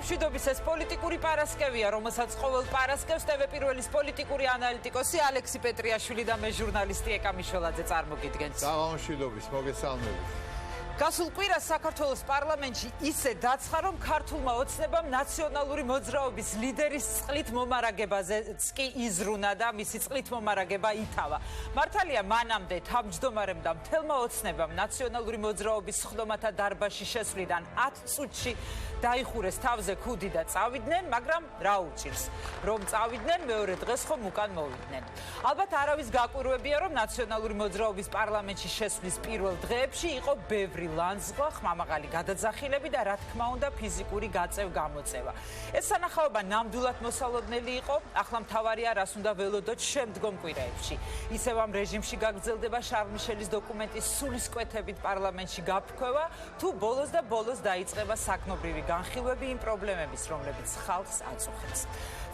მშვიდობის ეს პოლიტიკური პარასკევია, რომელსაც ყოველ პარასკევს TV პირველის პოლიტიკური ანალიტიკოსი ალექსი პეტრიაშვილი და მე ჟურნალისტი ეკა მიშველაძე წარმოგიდგენთ. მშვიდობის, მოგესალმებით. გასულ კვირას საქართველოს პარლამენტში ისე დაცხა, რომ ქართულმა ოცნებამ ნაციონალური მოძრაობის ლიდერის წყლით მომარაგებაზეც კი იზრუნა და მისი წყლით მომარაგება ითავა. მართალია მანამდე თავმჯდომარემ და მთელმა ოცნებამ ნაციონალური მოძრაობის სხდომათა დარბაზში შესვლიდან 10 წუთში დაიხურეს თავზე ქუდი და წავიდნენ, მაგრამ რა უჭირს? რომ წავიდნენ, მეორე დღეს ხომ უკან მოვიდნენ. ალბათ არავის გაკვირვებია, რომ ნაციონალური მოძრაობის პარლამენტში შესვლის პირველ დღეებში იყო ბევრი ლანძღვა, ხმამაღალი გადაძახილები და რა თქმა უნდა ფიზიკური გაწევ-გამოწევა. ეს სანახაობა ნამდვილად მოსალოდნელი იყო, ახლა მთავარია რას უნდა ველოდოთ შემდგომ კვირაებში. ისევ ამ რეჟიმში გაგრძელდება შარლ მიშელის დოკუმენტის სულისკვეთებით პარლამენტში გაფრქვევა, თუ ბოლოს და ბოლოს დაიწყება საკნობრივი განხილვები იმ პრობლემების, რომლებიც ხალხს აწუხებს.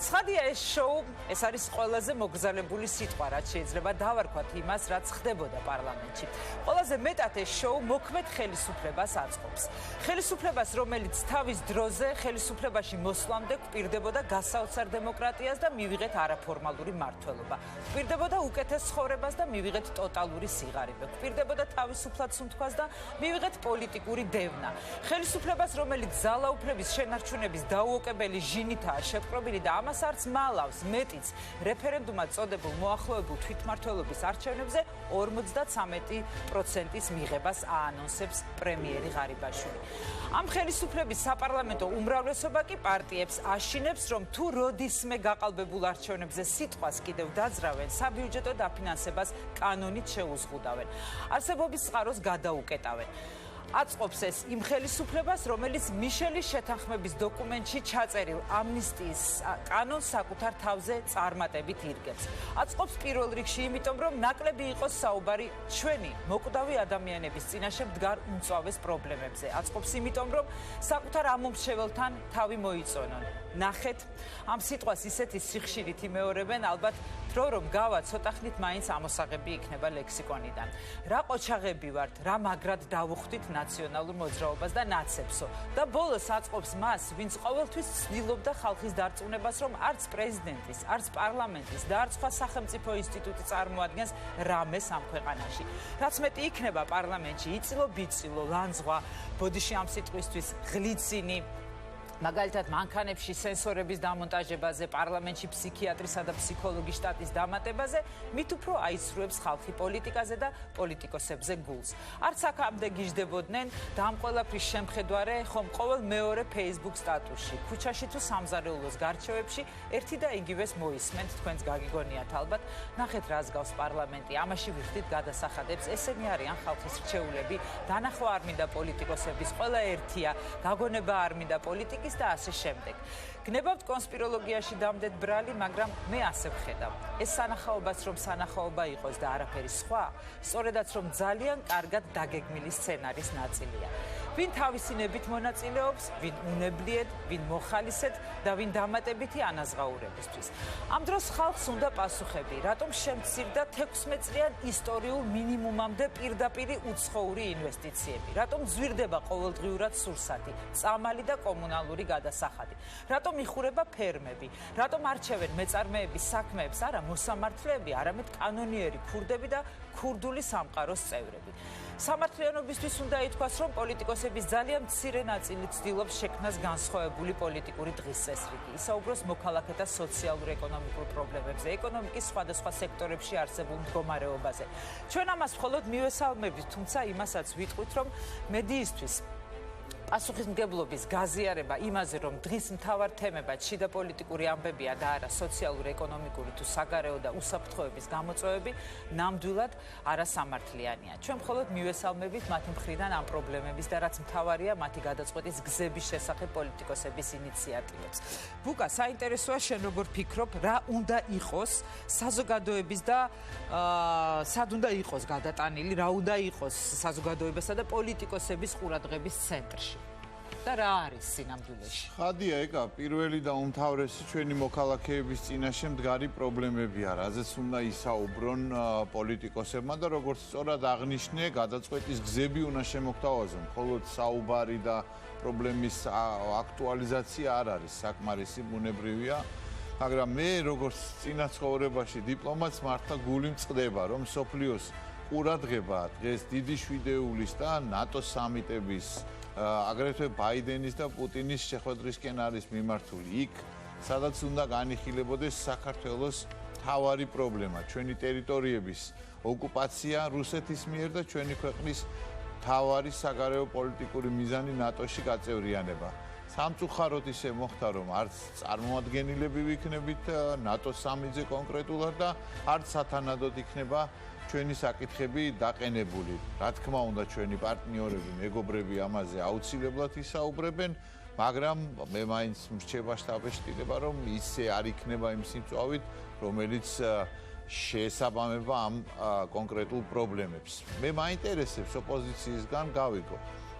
ცხადია ეს შოუ, ეს არის ყველაზე მოგზალებული სიტყვა, რაც შეიძლება დავარქვათ იმას, რაც ხდებოდა პარლამენტში. ყველაზე მეტად ეს შოუ მოქმედ ხელისუფლებას აწყობს. ხელისუფლებას, რომელიც თავის დროზე ხელისუფლებაში მოსვლამდე გვპირდებოდა გასაოცარ დემოკრატიას და მივიღეთ არაფორმალური მმართველობა. გვპირდებოდა უკეთეს ცხოვრებას და მივიღეთ ტოტალური სიღარიბე. გვპირდებოდა თავისუფლად სუნთქვას და მივიღეთ პოლიტიკური დევნა. ხელისუფლებას, რომელიც ძალაუფლების შენარჩუნების დაუოკებელი ჟინითაა შეპყრობილი და ამას არც მალავს, მეტიც რეფერენდუმად წოდებულ მოახლოებულ თვითმმართველობის არჩევნებზე 53%-ის მიღებას აანონსებს პრემიერი ღარიბაშვილი. ამ ხელისუფლების საპარლამენტო უმრავლესობა კი პარტიებს აშინებს, რომ თუ როდისმე გაყალბებულ არჩევნებზე სიტყვას კიდევ დაძრავენ, საბიუჯეტო დაფინანსებას კანონით შეუზღუდავენ. არსებობის წყაროს გადაუკეტავენ. აწყობს ეს იმ ხელისუფლებას, რომელიც მიშელის შეთანხმების დოკუმენტში ჩაწერილ ამნისტიის კანონს საკუთარ თავზე წარმატებით ირგებს. აწყობს პირველ რიგში იმიტომ, რომ ნაკლები იყოს საუბარი ჩვენი მოკვდავი ადამიანების წინაშე მდგარ უმწვავეს პრობლემებზე. აწყობს იმიტომ, რომ საკუთარ ამომრჩეველთან თავი მოიწონონ. ნახეთ, ამ სიტყვას ისეთი სიხშირით იმეორებენ, ალბათ დრო რომ გავა ცოტა ხნით მაინც ამოსაღები იქნება ლექსიკონიდან. რა ყოჩაღები ვართ, რა მაგრად დავუხვდით ნაციონალურ მოძრაობას და ნაცებსო. და ბოლოს აწყობს მას, ვინც ყოველთვის ცდილობდა ხალხის დარწმუნებას, რომ არც პრეზიდენტის, არც პარლამენტის და არც სხვა სახელმწიფო ინსტიტუტი წარმოადგენს რამეს ამ ქვეყანაში. რაც მეტი იქნება პარლამენტში, იწილო-ბიწილო, ლანძღვა, ბოდიში ამ სიტყვისთვის ღლიცინი, მაგალითად მანქანებში სენსორების დამონტაჟებაზე, პარლამენტში ფსიქიატრისა და ფსიქოლოგის შტატის დამატებაზე, მით უფრო აისრუებს ხალხი პოლიტიკაზე და პოლიტიკოსებზე გულს. არც აქამდე გიждდებოდნენ და ამ ყველაფრის შემხედვარე ხომ ყოველ მეორე Facebook სტატუსში, ქუჩაში თუ სამზარეულოს გარჩევებში ერთი და იგივეს მოისმენთ, თქვენს გაგიგონიათ ალბათ. ნახეთ რას გავს პარლამენტი, ამაში ვიხდით გადასახადებს, ესენი არიან ხალხის რჩეულები, დანახვა არ მინდა პოლიტიკოსების, ყველა ერთია, გაგონება არ მინდა პოლიტიკის და ასე შემდეგ. გნებავთ კონსპიროლოგიაში დამდეთ ბრალი, მაგრამ მე ასე ვხედავ. ეს სანახაობას რომ სანახაობა იყოს და არაფერი სხვა, სწორედაც რომ ძალიან კარგად დაგეგმილი სცენარის ნაწილია. ვინ თავისინებით მონაწილეობს, ვინ უნებლიეთ, ვინ მოხალისეთ და ვინ დამატებითი ანაზღაურებისთვის. ამ დროს ხალხს უნდა პასუხები, რატომ შემცირდა 16 წლიან ისტორიულ მინიმუმამდე პირდაპირი უცხოური ინვესტიციები, რატომ ზვირდება ყოველდღიურად სურსათი, წამალი და კომუნალური გადასახადი, რატომ იხურება ფერმები, რატომ არჩევენ მეწარმეების საქმეებს არა მოსამართლეები, არამედ კანონიერი ქურდები და ქურდული სამყაროს წევრები. სამართლიანობისთვის უნდა ითქვას, რომ პოლიტიკოსების ძალიან მცირე ნაწილი ცდილობს შექმნას განსხვავებული პოლიტიკური დღის წესრიგი. ისაუბროს მოქალაქეთა სოციალურ-ეკონომიკურ პრობლემებზე, ეკონომიკის სხვადასხვა სექტორებში არსებულ მდგომარეობაზე. ჩვენ ამას მხოლოდ მივესალმებით, თუმცა იმასაც ვიტყვით, რომ მედიისთვის პასუხისმგებლობის გაზიარება იმაზე, რომ დღის მთავარ თემებად შიდა პოლიტიკური ამბებია და არა სოციალურ-ეკონომიკური თუ საგარეო და უსაფრთხოების გამოწვევები, ნამდვილად არასამართლიანია. ჩვენ მხოლოდ მივესალმებით მათი მხრიდან ამ პრობლემების და რაც მთავარია, მათი გადაწყვეტის გზების შესახებ პოლიტიკოსების ინიციატივებს. ბუკა, საინტერესოა შენ როგორ ფიქრობ, რა უნდა იყოს საზოგადოების და სად უნდა იყოს გადატანილი, რა უნდა იყოს საზოგადოებასა და პოლიტიკოსების ყურადღების ცენტრში? და რა არის სინამდვილეში? ხადია ეკა, პირველი და უმთავრესი ჩვენი მოქალაქეების წინაშე მდგარი პრობლემებია, რაზეც უნდა ისაუბრონ პოლიტიკოსებმა და როგორც სწორად აღნიშნე, გადაწყვეტის გზები უნდა შემოგთავაზონ, მხოლოდ საუბარი და პრობლემის აქტუალიზაცია არ არის საკმარისი, ბუნებრივია, მაგრამ მე როგორც წინა ცხოვრებაში დიპლომატს მართლა გული მწყდება, რომ სოფლიოს ყურადღება დღეს დიდი შვიდეულის და ნატოს სამიტების აგრეთვე ბაიდენის და პუტინის შეხვედრისკენ არის მიმართული იქ, სადაც უნდა განიხილებოდეს საქართველოს მთავარი პრობლემა, ჩვენი ტერიტორიების ოკუპაცია რუსეთის მიერ და ჩვენი ქვეყნის მთავარი საგარეო პოლიტიკური მიზანი ნატოში გაწევრიანება. სამწუხაროდ ისე მოხდა, რომ არც წარმოადგენილები ვიქნებით ნატოს სამიტზე კონკრეტულად და არც სათანადოდ იქნება ჩვენი საკითხები დაყენებული. რა თქმა უნდა, ჩვენი პარტნიორები, მეგობრები ამაზე აუცილებლად ისაუბრებენ, მაგრამ მე მაინც მრჩება შთაბეჭდილება, რომ ისე არ იქნება იმ სიმწვავით, რომელიც შეესაბამება ამ კონკრეტულ პრობლემებს. მე მაინტერესებს ოპოზიციისგან გავიგო,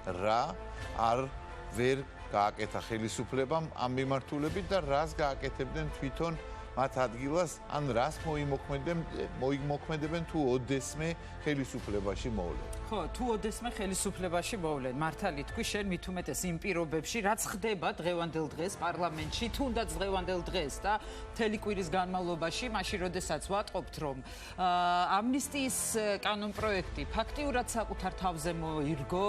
რა არ ვერ გააკეთა ხელისუფლებამ ამ მიმართულებით და რას გააკეთებდნენ თვითონ მათ ადგილას, ან რას მოიმოქმედებენ თუ ოდესმე ხელისუფლებაში მოვლენ. ხო, თუ ოდესმე ხელისუფლებაში მოვლენ, მართალი თქვი, შენ მით უმეტეს იმ პირობებში, რაც ხდება დღევანდელ დღეს პარლამენტში, თუნდაც დღევანდელ დღეს და მთელი კვირის განმავლობაში, მაშინ როდესაც ვატყობთ, რომ ამნისტიის კანონპროექტი ფაქტიურად საკუთარ თავზე მოირგო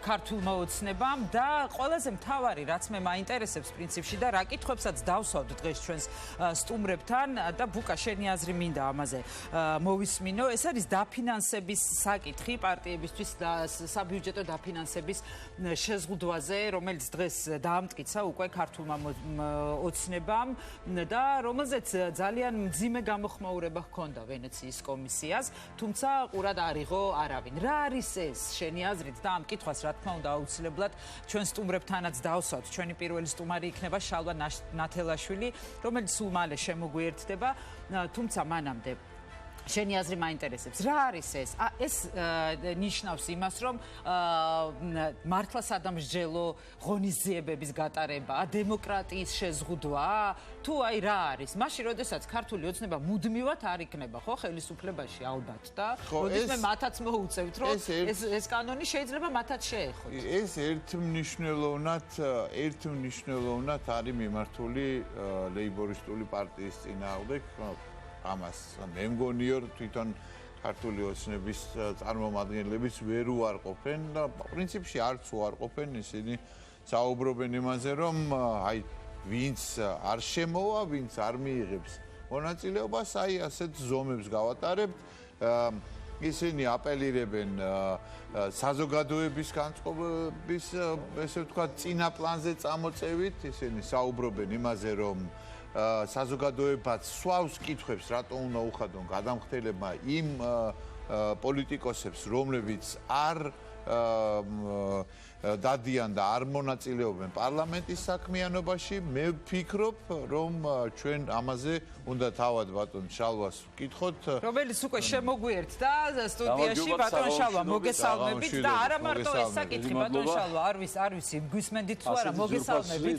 ქართულმა ოცნებამ და ყველაზე მთავარი, რაც მე მაინტერესებს პრინციპში და რა კითხვებსაც დავსვავთ დღეს ჩვენს სტუმრებთან და ბუკა შენი აზრი მინდა ამაზე მოვისმინო, ეს არის დაფინანსების საკითხი პარტიებისთვის და საბიუჯეტო დაფინანსების შეზღუდვაზე, რომელიც დღეს დაამტკიცა უკვე ქართულმა ოცნებამ და რომელზეც ძალიან მძიმე გამოხმაურება ჰქონდა ვენეციის კომისიას, თუმცა ყურად არ იღო არავინ. რა არის ეს შენი აზრით და ამ კითხვას რა თქმა უნდა აუცილებლად ჩვენ სტუმრებთანაც დავსვათ. ჩვენი პირველი სტუმარი იქნება შალვა ნათელაშვილი, რომელიც სულ მალე შემოგვიერთდება, თუმცა მანამდე შენი აზრი მაინტერესებს. რა არის ეს? ეს ნიშნავს იმას, რომ მართლა სადამსჯელო ღონისძიებების გატარება, დემოკრატიის შეზღუდვა, თუ აი რა არის? მაშინ, როდესაც ქართული ოცნება მუდმივად არ იქნება, ხო, ხელისუფლებაში ალბათ და როდესაც მათაც მოუწევთ, რომ ეს კანონი შეიძლება მათაც შეეხოთ. ეს ერთმნიშვნელოვნად არის მიმართული ლეიბორისტული პარტიის წინააღმდეგ. ამას მე მგონიო თვითონ ქართული ოცნების წარმომადგენლებიც ვერ უარყოფენ და პრინციპში არც უარყოფენ, ისინი საუბრობენ იმაზე, რომ აი ვინც არ შემოვა, ვინც არ მიიღებს მონაწილეობას, აი ასეთ ზომებს გავატარებთ. ისინი აპელირებენ საზოგადოების განწყობების, ესე ვთქვათ, წინა პლანზე წამოწევით, ისინი საუბრობენ იმაზე, რომ საზოგადოებაც სვავს კითხვებს, რატო უნდა უხადონ გადამხდელებმა იმ პოლიტიკოსებს, რომლებიც არ დადიან და არ მონაწილეობენ პარლამენტის საქმიანობაში. მე ვფიქრობ, რომ ჩვენ ამაზე უნდა თავად ბატონ შალვას ვკითხოთ, რომელიც უკვე შემოგვიერთდა სტუდიაში. ბატონ შალვა, მოგესალმებით და არა მარტო ეს საკითხი, ბატონ შალვა, არ ვიცი, გვისმენდით თუ არა, მოგესალმებით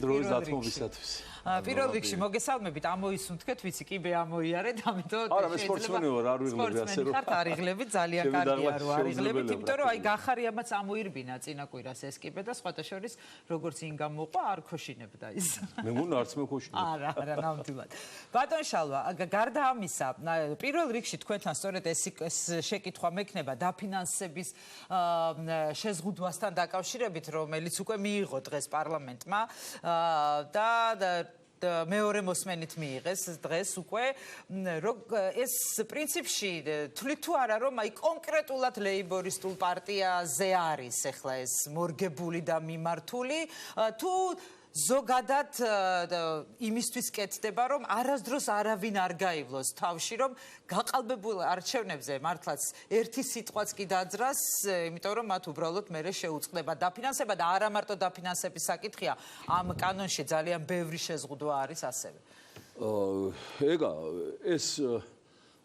პირველ რიგში მოგესალმებით, ამოისუნთქეთ, ვიცი, კიბე ამოიარეთ, ამიტომ არა, მე სპორტსმენი ვარ, არ ვიღლები ასე რომ. ხართ არიღლებით, ძალიან კარგია რომ არიღლებით, იმიტომ რომ აი გახარიამაც ამოირბინა წინა კვირას ეს კიბე და სხვათა შორის როგორც იმ გამოყვა არ ქოშინებდა ის. მე მგონი არც მე ქოშინებდა. არა, ნამდვილად. ბატონ შალვა, გარდა ამისა, პირველ რიგში თქვენთან სწორედ ეს შეკითხვა მექნება დაფინანსების შეზღუდვასთან დაკავშირებით, რომელიც უკვე მიიღო დღეს პარლამენტმა და მეორე მოსმენით მიიღეს დღეს უკვე ეს პრინციპში თვლით თუ არა რომ აი კონკრეტულად ლეიბორისტულ პარტიაზე არის ახლა ეს მორგებული და მიმართული თუ ზოგადად იმისთვის კეთდება რომ არასდროს არავინ არ გაივლოს თავში რომ გაყალბებულ არჩევნებზე მართლაც ერთი სიტყვაც კი დაძრას იმიტომ რომ მათ უბრალოდ მერე შეუწყდება დაფინანსება და არა მარტო დაფინანსების საკითხია ამ კანონში ძალიან ბევრი შეზღუდვა არის ასევე ეგა ეს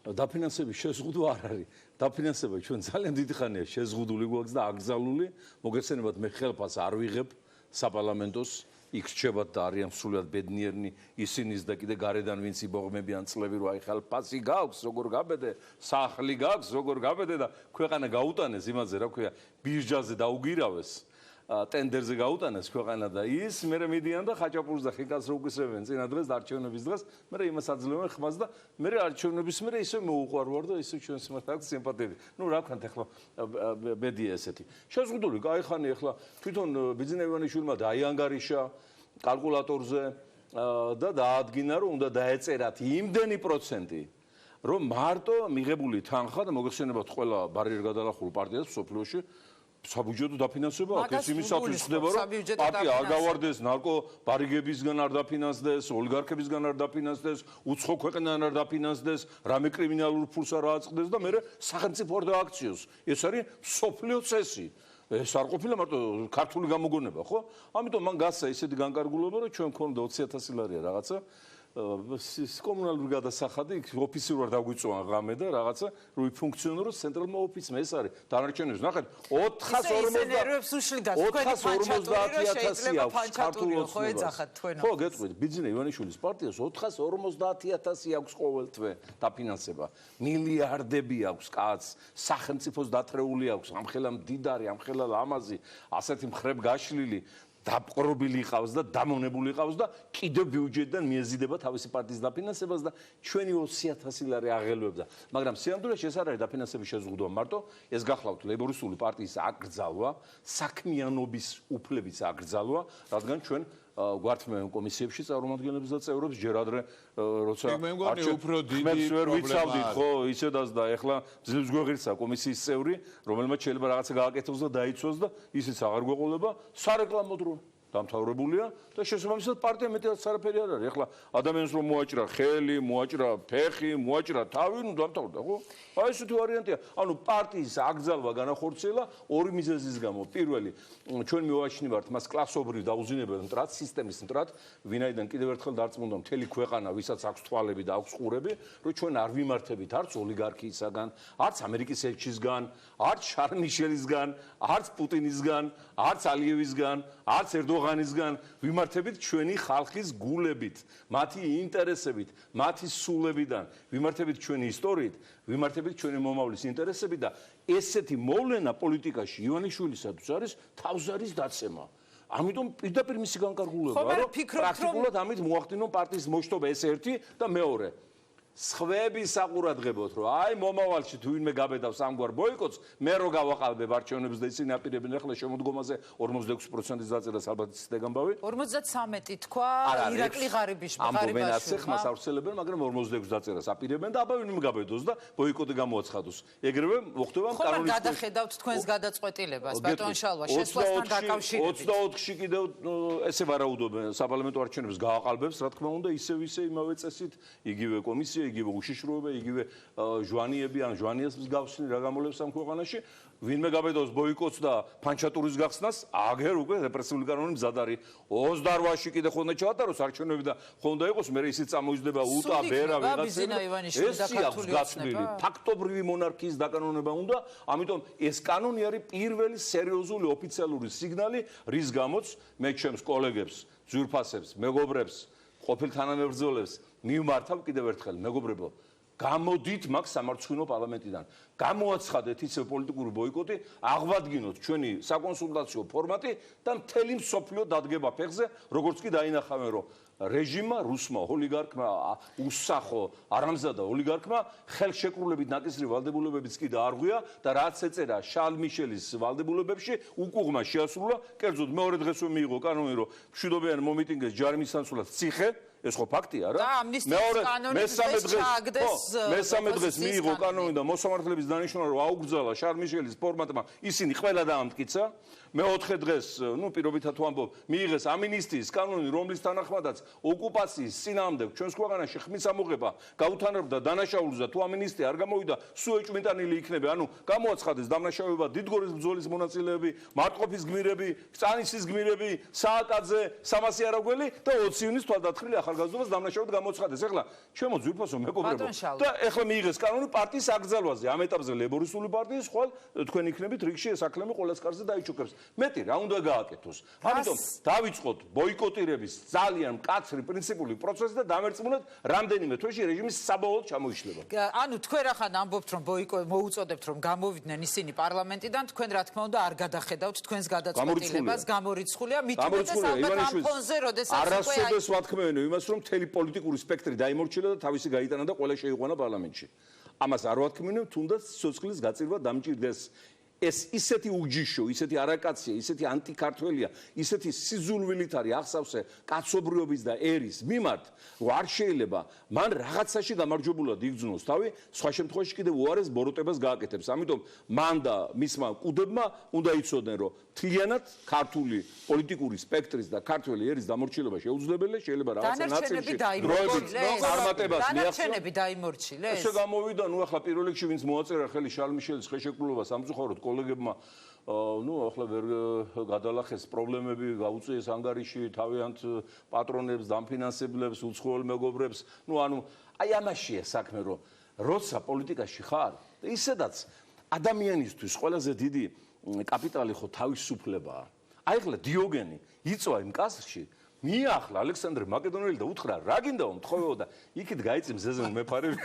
დაფინანსების შეზღუდვა არ არის დაფინანსება ჩვენ ძალიან დიდი ხანია შეზღუდული გვაქვს და აკრძალული მოგესწრებათ მე ხელფას არ ვიღებ საპარლამენტოს იქ რჩებათ და არიან სრულად ბედნიერნი ისინიც და კიდე გარედან ვინც იბოღმებიან წლები რო აი ხალფასი გაქვს როგორ გაბედე სახლი გაქვს როგორ გაბედე და ქვეყანა გაუტანეს იმაზე რა ქვია ბირჟაზე დაუგირავეს ტენდერზე გაუტანეს ქვეყანა და ის მე მიდიან და ხაჭაპურს და ხიკას რო უკისრებენ წინა დღეს და არჩევნების დღეს მე იმას აძლევენ ხმას და მე არჩევნების მე ისე მოუყვარვარ და ისე ჩვენს მიმართ აქვს სიმპათიები ნუ რა ვქნათ ახლა ბედია ესეთი შეზღუდული გაიხანი ახლა თვითონ ბიძინა ივანიშვილმა დაიანგარიშა კალკულატორზე და დაადგინა რომ უნდა დაეწერათ იმდენი პროცენტი რომ მარტო მიღებული თანხა და მოგეხსენებათ ყველა ბარიერგადალახულ პარტიას სოფლიოში საბუჯეტო დაფინანსება აქვს ეს იმისათვის ხდება რომ პარტია არ გავარდეს ნარკო ბარიგებისგან არ დაფინანსდეს ოლიგარქებისგან არ დაფინანსდეს უცხო ქვეყნიდან არ დაფინანსდეს რამე კრიმინალურ ფულს არ აწყდეს და მე სახელმწიფო არ დააქციოს ეს არის სოფლიო წესი ეს არ ყოფილა მარტო ქართული გამოგონება ხო ამიტომ მან გასცა ისეთი განკარგულება რომ ჩვენ მქონდა 20000 ლარია რაღაცა კომუნალური გადასახადი იქ ოფიციურად დაგვიწვან ღამე და რაღაცა რო ფუნქციონიროს ცენტრალურმა ოფისმა ეს არის დანარჩენებს ნახეთ 450,000 აქვს ქართულ ხო ეძახათ თქვენ ხო გეტყვით ბიძინა ივანიშვილის პარტიას 450,000 აქვს ყოველ თვე დაფინანსება მილიარდები აქვს კაც სახელმწიფოს დათრეული აქვს ამხელა მდიდარი ამხელა ლამაზი ასეთი მხრებ გაშლილი დაპყრობილი ყავს და დამონებული ყავს და კიდევ ბიუჯეტიდან მიეზიდება თავისი პარტიის დაფინანსებას და ჩვენი 200,000 ლარი აღელვებდა მაგრამ სიამდვილეში ეს არ არის დაფინანსების შეზღუდვა მარტო ეს გახლავთ ლეიბორისტული პარტიის აკრძალვა საქმიანობის უფლების აკრძალვა რადგან ჩვენ გვართმევენ კომისიებში წარმომადგენლებს და წევრებს ჯერ ადრე როცა მე მგონი უფრო დიდი პრობლემაა ხო ისედაც და ეხლა ძლებს გვეღირსა კომისიის წევრი რომელმაც შეიძლება რაღაცა გააკეთოს და დაიცვას და ისიც აღარ გვეყოლება სარეკლამო დრო დამთავრებულია და შესაბამისად პარტია მეტად არაფერი არ არის ეხლა ადამიანს რომ მოაჭრა ხელი მოაჭრა ფეხი მოაჭრა თავი ნუ დამთავრდა ხო აი ესეთი ვარიანტია ანუ პარტიის აკრძალვა განახორციელა ორი მიზეზის გამო პირველი ჩვენ მივაჩნევართ მას კლასობრივ დაუზინებელ მტრად სისტემის მტრად ვინაიდან კიდევ ერთხელ დარწმუნდა მთელი ქვეყანა ვისაც აქვს თვალები და აქვს ყურები რომ ჩვენ არ ვიმართებით არც ოლიგარქიისაგან არც ამერიკის ელჩისგან არც შარლ მიშელისგან არც პუტინისგან არც ალიევისგან არც ერდოღანისგან ვიმართებით ჩვენი ხალხის გულებით მათი ინტერესებით მათი სულებიდან ვიმართებით ჩვენი ისტორიით ვიმართებით ჩვენი მომავლის ინტერესებით და ესეთი მოვლენა პოლიტიკაში ივანიშვილისათვის არის თავზარის დაცემა ამიტომ პირდაპირ მისი განკარგულებაა რომ პრაქტიკულად ამით მოახდინონ პარტიის მოშტობა ეს ერთი და მეორე სხვები საყურადღებოთ რომ აი მომავალში თუ ვინმე გაბედავს ამგვარ ბოიკოტს მე რო გავაყალბებ არჩევნებს და ისინი აპირებენ ახლა შემოდგომაზე 46%-ის დაწერას ალბათ ისე გამბავი 53 თქვა ირაკლი ღარიბაშვილი ხმას ავრცელებენ მაგრამ 46 დაწერას აპირებენ და აბა ვინმე გაბედოს და ბოიკოტი გამოაცხადოს ეგრევე მოხდება კანონის ხო გადახედავთ თქვენს გადაწყვეტილებას ბატონ შალვა შესვლასთან დაკავშირებით 24-ში კიდევ ესე ვარაუდობენ საპარლამენტო არჩევნებს გააყალბებს რა თქმა უნდა ისევ იმავე წესით იგივე კომისია იგივე უშიშროება, იგივე ჟვანიები ან ჟვანიას მსგავსი რა გამოლევს ამ ქვეყანაში, ვინმე გაბედოს ბოიკოტს და ფანჩატურის გახსნას, აგერ უკვე რეპრესიული კანონი მზად არის. 28-ში კიდე ხონდა ჩაატაროს არჩევნები და ხონდა იყოს, მე ისიც წამოიძდება უტა, ბერა, ვიღაცები. ეს აქვს გაცვლილი. ფაქტობრივი მონარქიის დაკანონება უნდა, ამიტომ ეს კანონი არის პირველი სერიოზული ოფიციალური სიგნალი, რის გამოც მე ჩემს კოლეგებს, ძვირფასებს, მეგობრებს, ყოფილ თანამებრძოლებს მივმართავ კიდევ ერთხელ მეგობრებო გამოდით მაგ სამარცხვინო პარლამენტიდან გამოაცხადეთ ისე პოლიტიკური ბოიკოტი აღვადგინოთ ჩვენი საკონსულტაციო ფორმატი და მთელი მსოფლიო დადგება ფეხზე როგორც კი დაინახავენ რომ რეჟიმმა რუსმა ოლიგარქმა უსახო არამზადა ოლიგარქმა ხელშეკრულებით ნაკისრი ვალდებულებებიც კი დაარღვია და რაც ეწერა შარლ მიშელის ვალდებულებებში უკუღმა შეასრულა კერძოდ მეორე დღესვე მიიღო კანონი რომ მშვიდობიან მომიტინგეს ჯარი მისასვლელად ციხე ეს ხო ფაქტია რა მესამე დღეს მიიღო კანონი და მოსამართლეების დანიშნულა რომ აუგრძალა შარლ მიშელის ფორმატმა ისინი ყველა დაამტკიცა მეოთხე დღეს ნუ პირობითად თუ ამბობ მიიღეს ამინისტიის კანონი რომლის თანახმადაც ოკუპაციის წინააღმდეგ ჩვენს ქვეყანაში ხმის ამოღება გაუთანრებდა დანაშაულს და თუ ამინისტია არ გამოვიდა სულ ეჭვმიტანილი იქნება ანუ გამოაცხადეს დამნაშავეობა დიდგორის ბრძოლის მონაწილეები მარტყოფის გმირები წანისის გმირები სააკაძე სამასი არაგველი და 20 ივნის თვალდათხრილი ახალი ახალგაზრდობას დამნაშავედ გამოცხადეს. ეხლა ჩემო ძვირფასო მეგობრებო ბატონ შალვა. და ეხლა მიიღეს კანონი პარტიის აკრძალვაზე. ამ ეტაპზე ლეიბორისტული პარტიის ხვალ თქვენ იქნებით რიგში ეს აკლემი ყოველს კარზე დაიჩუქებს. მეტი რა უნდა გააკეთოს? ამიტომ დავიწყოთ ბოიკოტირების ძალიან მკაცრი პრინციპული პროცესი და დამერწმუნოთ რამდენიმე თვეში რეჟიმის საბოლოოდ ჩამოიშლება. ანუ თქვენ ახლა ამბობთ რომ მოუწოდებთ რომ გამოვიდნენ ისინი პარლამენტიდან, თქვენ რა თქმა უნდა არ გადახედავთ თქვენს გადაწყვეტილებას, გამორიცხულია, მით უმეტეს ალბათ ამ ფონზე, როდესაც უკვე არასოდეს ვათქმევენო იმას, რომ მთელი პოლიტიკური სპექტრი დაიმორჩილა და თავისი გაიტანა და ყველა შეიყვანა პარლამენტში. ამას არ ვათქმევენ, თუნდაც სიცოცხლის გაწირვა დამჭირდეს. ეს ისეთი უჯიშო, ისეთი არაკაცია, ისეთი ანტიქართველია, ისეთი სიზულვილით არის ახსავსე კაცობრიობის და ერის მიმართ, რომ არ შეიძლება მან რაღაცაში გამარჯვებულად იგრძნოს თავი, სხვა შემთხვევაში კიდევ უარეს ბოროტებას გააკეთებს. ამიტომ მან და მისმა კუდებმა უნდა იცოდნენ, რომ მთლიანად ქართული პოლიტიკური სპექტრის და ქართველი ერის დამორჩილება შეუძლებელია, შეიძლება რაღაცა ნაწილში დანარჩენები დაიმორჩილეს. ესე გამოვიდა, ნუ ახლა პირველ რიგში ვინც მოაწერა ხელი შარლ მიშელის ხელშეკრულებას სამწუხაროდ კოლეგებმა ახლა ვერ გადალახეს პრობლემები, გაუწიეს ანგარიში თავიანთ პატრონებს, დამფინანსებლებს, უცხოელ მეგობრებს. აი ამაშია საქმე, რომ როცა პოლიტიკაში ხარ, ისედაც ადამიანისთვის ყველაზე დიდი კაპიტალი ხო თავისუფლებაა. აი ახლა დიოგენი იწვა იმ კასრში, მიახლა ალექსანდრე მაკედონელი და უთხრა რა გინდაო მთხოვეო და იქით გაიწი მზეზე მეფარები.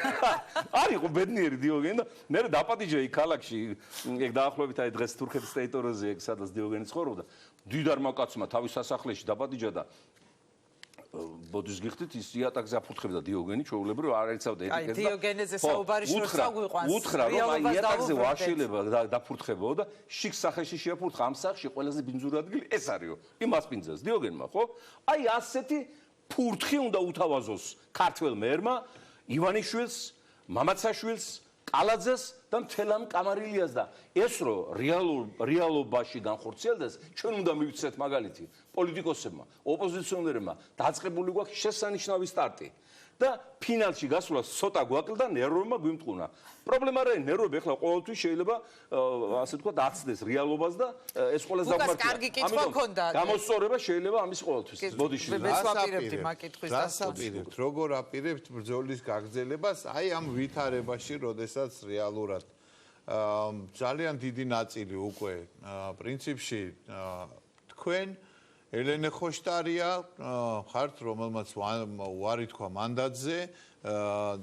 არისო ბედნიერი დიოგენი და მე დაპატიჟე იქ ქალაქში, ეგ დაახლოებით აი დღეს თურქეთის ტერიტორიაზე ეგ სადაც დიოგენი ცხოვრობდა. დიდარმა კაცმა თავის სასახლეში დაპატიჟა და ბოდის გიხდით ის იატაკზე აფურთხებდა დიოგენი, ჩვეულებრივ არ ეცავდა ეტიკეტს და აი დიოგენეზე საუბარი შორსა გვიყვანს. უთხრა რომ აი იატაკზე ვაშილება დაფურთხებაო და შიქ სახეში შეაფურთხა ამ სახში ყველაზე ბინძური ადგილი ეს არისო. იმას პინძეს დიოგენმა, ხო? აი ასეთი ფურთხი უნდა უთავაზოს ქართველ მერმა, ივანიშვილს, მამაცაშვილს, კალაძეს და მთელ ამ კამარილიას და ეს რო რეალობაში განხორციელდეს, ჩვენ უნდა მივიცეთ მაგალითი პოლიტიკოსებმა, ოპოზიციონერებმა დაწყებული გვაქვს შესანიშნავი სტარტი და ფინალში გასვლას ცოტა გვაკლდა ნერვებმა გვიმტყუნა. პრობლემა არა, ნერვები ახლა ყოველთვის შეიძლება ასე ვთქვათ აცდეს რეალობას და ეს ყველას დაგმართია. გამოსწორება შეიძლება ამის ყოველთვის. ბოდიში რასაპირებთ, როგორ აპირებთ ბრძოლის გაგრძელებას აი ამ ვითარებაში, როდესაც რეალურად ძალიან დიდი ნაწილი უკვე პრინციპში თქვენ ელენე ხოშტარია ხართ, რომელმაც უარი თქვა მანდატზე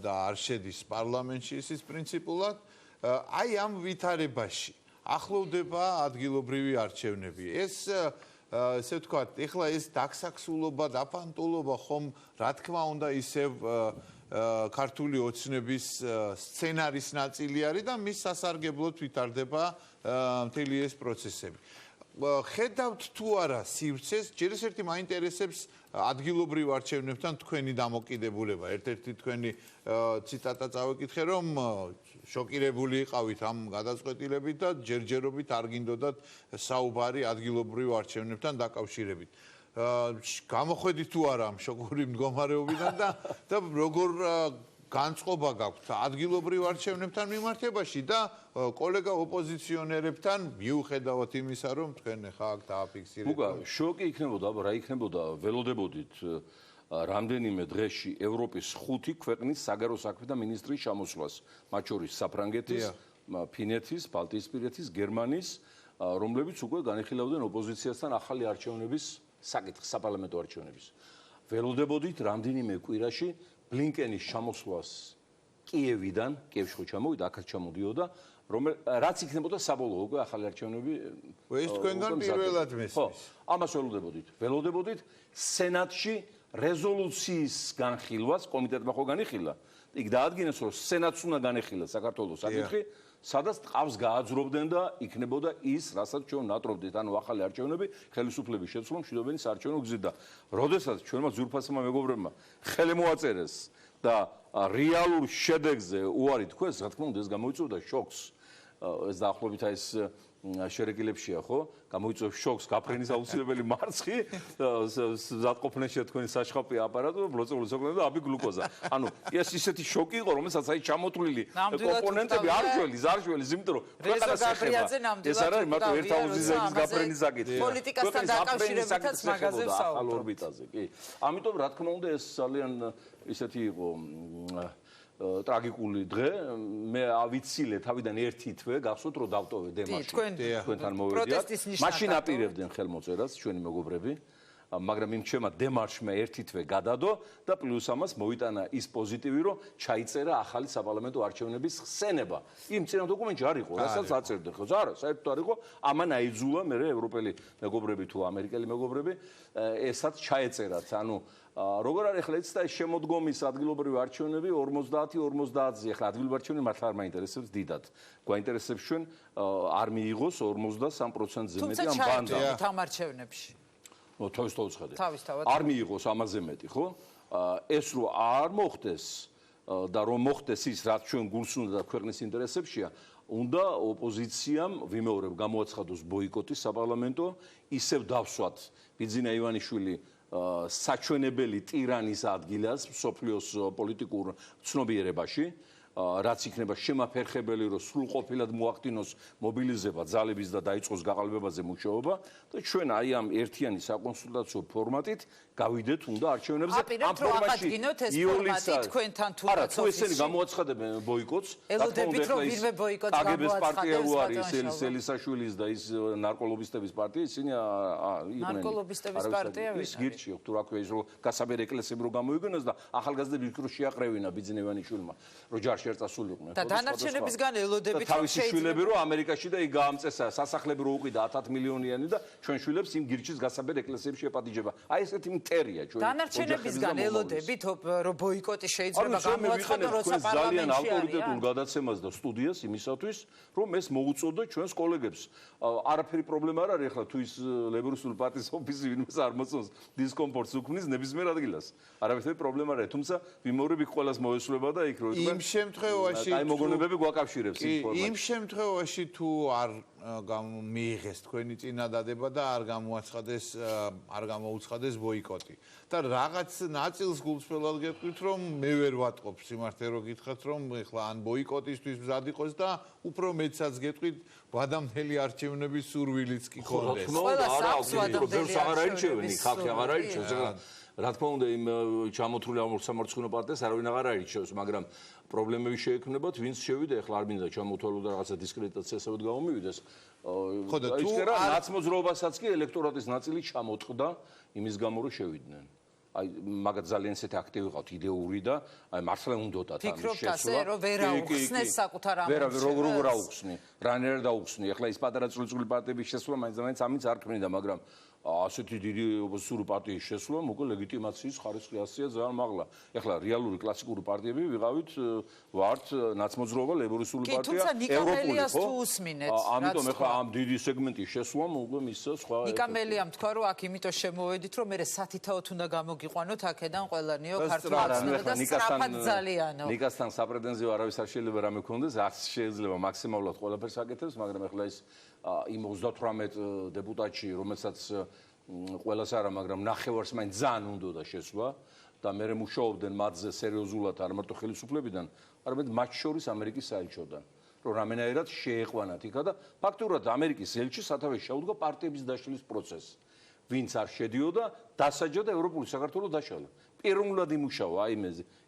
და არ შედის პარლამენტში ისიც პრინციპულად. აი ამ ვითარებაში ახლოვდება ადგილობრივი არჩევნები. ესე ვთქვათ, ეხლა ეს დაგსაქსულობა, დაფანტულობა ხომ რა თქმა უნდა ისევ ქართული ოცნების სცენარის ნაწილი არის და მის სასარგებლოდ ვითარდება მთელი ეს პროცესები. ხედავთ თუ არა სივრცეს, ჯერ ერთი მაინტერესებს ადგილობრივ არჩევნებთან თქვენი დამოკიდებულება. ერთ-ერთი თქვენი ციტატა წავეკითხე, რომ შოკირებული იყავით ამ გადაწყვეტილებით და ჯერჯერობით არ გინდოდათ საუბარი ადგილობრივ არჩევნებთან დაკავშირებით. გამოხედით თუ არა ამ შოკური მდგომარეობიდან და როგორ განწყობა გაქვთ ადგილობრივ არჩევნებთან მიმართებაში და კოლეგა ოპოზიციონერებთან მიუხედავად იმისა, რომ თქვენ ხა აქ დააფიქსირეთ. უგა, შოკი იქნებოდა, აბა რა იქნებოდა, ველოდებოდით რამდენიმე დღეში ევროპის 5 ქვეყნის საგარეო საქმეთა მინისტრის ჩამოსვლას, მათ შორის საფრანგეთის, ფინეთის, ბალტიისპირეთის, გერმანიის, რომლებიც უკვე განიხილავდნენ ოპოზიციასთან ახალი არჩევნების საკითხს, საპარლამენტო არჩევნების. ველოდებოდით რამდენიმე კვირაში ბლინკენის ჩამოსვლას კიევიდან, კიევში ხო ჩამოვიდა, აქაც ჩამოდიოდა, რაც იქნებოდა საბოლოო უკვე ახალი არჩევნები. ეს თქვენგან პირველად მესმის. ამას ველოდებოდით სენატში რეზოლუციის განხილვას, კომიტეტმა ხო განიხილა. იქ დაადგინეს, რომ სენატს უნდა განეხილოს საქართველოს საკითხი, სადაც ყავს გააძრობდნენ და იქნებოდა ის, რასაც ჩვენ ნატრობდით, ანუ ახალი არჩევნები, ხელისუფლების შეცვლამ მშვიდობიანი საარჩევნო გზით და როდესაც ჩვენმა ძვირფასმა მეგობრებმა ხელი მოაწერეს და რეალურ შედეგზე უარი თქვეს, რა თქმა უნდა, ეს გამოიწვევდა შოკს. ეს დაახლოებით ეს შერეგილებშია, ხო? გამოიწვევს შოკს, გაფრენის აუცილებელი მარცხი, ზადყოფნეშია თქვენი საშხაპი აპარატი, ბლოცებული სოკლები და აბი გლუკოზა. ანუ ეს ისეთი შოკი იყო, რომელსაც აი ჩამოთვლილი კომპონენტები არ შველის, იმიტომ რომ ქვეყანას ეხება. ეს არ არის მარტო ერთ აუზიზე გაფრენის საკითხი. პოლიტიკასთან დაკავშირებითაც მაგაზე ახალ ორბიტაზე, კი. ამიტომ რა თქმა უნდა ეს ძალიან ისეთი იყო ტრაგიკული დღე. მე ავიცილე თავიდან ერთი თვე, გახსოვთ რომ დავტოვე დემარში. თქვენთან მოვედიათ. მაშინ აპირებდნენ ხელმოწერას ჩვენი მეგობრები, მაგრამ იმ ჩემმა დემარშმა ერთი თვე გადადო და პლუს ამას მოიტანა ის პოზიტივი, რომ ჩაიწერა ახალი საპარლამენტო არჩევნების ხსენება. იმ წინა დოკუმენტში არ იყო, რასაც აწერდნენ, ხო? არა, საერთოდ არ იყო. ამან აიძულა მე ევროპელი მეგობრები თუ ამერიკელი მეგობრები ესაც ჩაეწერათ. ანუ როგორ არის ახლა ეს შემოდგომის ადგილობრივი არჩევნები 50-50-ზე, ახლა ადგილობრივი არჩევნები მართლა არ მაინტერესებს დიდად. გვაინტერესებს ჩვენ არ მიიღოს 53%-ზე მეტი ამ ბანდა. თუმცა ჩაერთვით ამ არჩევნებში. თავისთავად. თავისთავად. არ მიიღოს ამაზე მეტი, ხო? ეს რო არ მოხდეს და რომ მოხდეს ის, რაც ჩვენ გულს უნდა და ქვეყნის ინტერესებშია, უნდა ოპოზიციამ ვიმეორებ გამოაცხადოს ბოიკოტი საპარლამენტო, ისევ დავსვათ ბიძინა ივანიშვილი საჩვენებელი ტირანის ადგილას მსოფლიოს პოლიტიკურ ცნობიერებაში, რაც იქნება შემაფერხებელი, რომ სრულყოფილად მოახდინოს მობილიზება ძალების და დაიწყოს გაყალბებაზე მუშაობა და ჩვენ აი ამ ერთიანი საკონსულტაციო ფორმატით გავიდეთ უნდა არჩევნებზე. ამ ფორმატში იოლიცა თქვენთან თუ არა, თუ ესენი გამოაცხადებენ ბოიკოტს, ელოდებით რომ ვინმე ბოიკოტს კგბ-ს პარტია არის სელისაშვილის და ის ნარკოლობისტების პარტია, ისინი იყვნენ. ნარკოლობისტების პარტია ის გირჩი აქვს თუ რა ქვია ის რომ გასაბერ ეკლესიები რო გამოიგონოს და ახალგაზრდები რო შეაყრევინა ბიძინა ივანიშვილმა, რომ ჯარში არ წასულიყნენ. და დანარჩენებისგან ელოდებით რომ თავისი შვილები რო ამერიკაში და იქ გაამწესა სასახლები რო უყიდა 10 მილიონიანი და ჩვენ შვილებს იმ გირჩის გასაბერ ეკლესიებში შეპატიჯება. აი ესეთი მტერია ჩვენ. დანარჩენებისგან ელოდებით რომ ბოიკოტი შეიძლება გამოაცხადოს როცა პარლამენტში ძალიან ავტორიტეტულ გადაცემას და სტუდიას იმისათვის რომ ეს მოუწოდოთ ჩვენს კოლეგებს. არაფერი პრობლემა არ არის ახლა თუ ის ლეიბორისტული პარტიის ოფისი ვინმეს არ მოწონს დისკომფორტს უქმნის ნებისმიერ ადგილას. არაფერი პრობლემა არ არის, თუმცა ვიმეორებ იქ ყველას მოესწრება და იქ რო იმ შემთხვევაში აი მოგონებები გვაკავშირებს იმ ფორმატში. იმ შემთხვევაში თუ არ მიიღეს თქვენი წინადადება და არ გამოუცხადეს ბოიკოტი და რაღაც ნაწილს გულწრფელად გეტყვით რომ მე ვერ ვატყობ სიმართლე რო გითხრათ რომ ეხლა ან ბოიკოტისთვის მზად იყოს და უფრო მეცაც გეტყვით ვადამდელი არჩევნების სურვილიც კი ქონდეს. რა თქმა უნდა იმ ჩამოთვლილი სამართლიანო პარტიას არავინ აღარ არიჩევს, მაგრამ პრობლემები შეექმნებათ, ვინც შევიდა, ახლა არ მინდა ჩამოთვალო და რაღაცა დისკრედიტაციასავით გამომივიდეს. ხო და თუ ნაცმოძრაობასაც კი ელექტორატის ნაწილი ჩამოთყდა იმის გამო რომ შევიდნენ. აი მაგათ ძალიან ისეთი აქტივი ყავთ იდეური და აი მართლა უნდათ ამის შეცვლა. ფიქრობთ ასე რომ ვერა უხსნეს საკუთარ ამბავს. როგორ აუხსნი? რანერ დაუხსნი? ახლა ის პატარა წვრილ პარტიების შესვლა მაინც ამით არ ქმნიდა, მაგრამ ასეთი დიდი ოპოზიციური პარტიის შესვლა მოკლედ ლეგიტიმაციის ხარისხი ასია ძალიან მაღლა. ეხლა რეალური კლასიკური პარტიები ვიღავით ვართ ნაცმოძრაობა, ლეიბორისტული პარტია, თუმცა ნიკამელიას თუ უსმინეთ, ამიტომ ეხლა ამ დიდი სეგმენტის შესვლა მოკლედ მის სხვა ნიკამელიამ თქვა რომ აქ იმიტომ შემოვედით რომ მე სათითაოდ უნდა გამოგიყვანოთ აქედან ყველანიო ქართული და სწრაფად ძალიანო. ნიკასთან საპრეტენზიო არავის არ შეიძლება რამე ქონდეს, არც შეიძლება მაქსიმალურად ყველაფერს აკეთებს, მაგრამ ეხლა ის იმ 38 დეპუტატში, რომელსაც ყველას არა, მაგრამ ნახევარს მაინც ძალიან უნდოდა შესვლა და მე მუშაობდნენ მათზე სერიოზულად არ მარტო ხელისუფლებიდან, არამედ მათ შორის ამერიკის საელჩოდან, რომ რამენაირად შეეყვანათ იქა და ფაქტურად ამერიკის ელჩი სათავეში შეუდგა პარტიების დაშლის პროცესს. ვინც არ შედიოდა, დასაჯა და ევროპული საქართველოს დაშალა. პირველად იმუშავა აი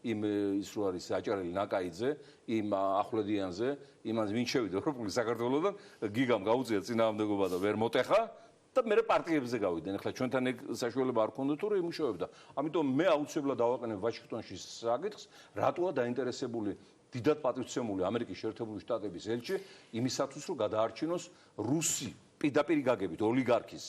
იმ ის რო არის აჭარელი ნაკაიძე, იმ ახვლედიანზე, იმას ვინ შევიდა ევროპული საქართველოსთან, გიგამ გაუწია წინააღმდეგობა და ვერ მოტეხა და მე პარტიებზე გავიდნენ. ახლა ჩვენთან ეგ საშუალება არ ქონდა თუ რა იმუშავებდა. ამიტომ მე აუცილებლად დავაყენებ ვაშინგტონში საკითხს, რატოა დაინტერესებული დიდად პატრიოტული ამერიკის შეერთებული შტატების ელჩი იმისათვის რომ გადაარჩინოს რუსი პირდაპირ გაგებით ოლიგარქის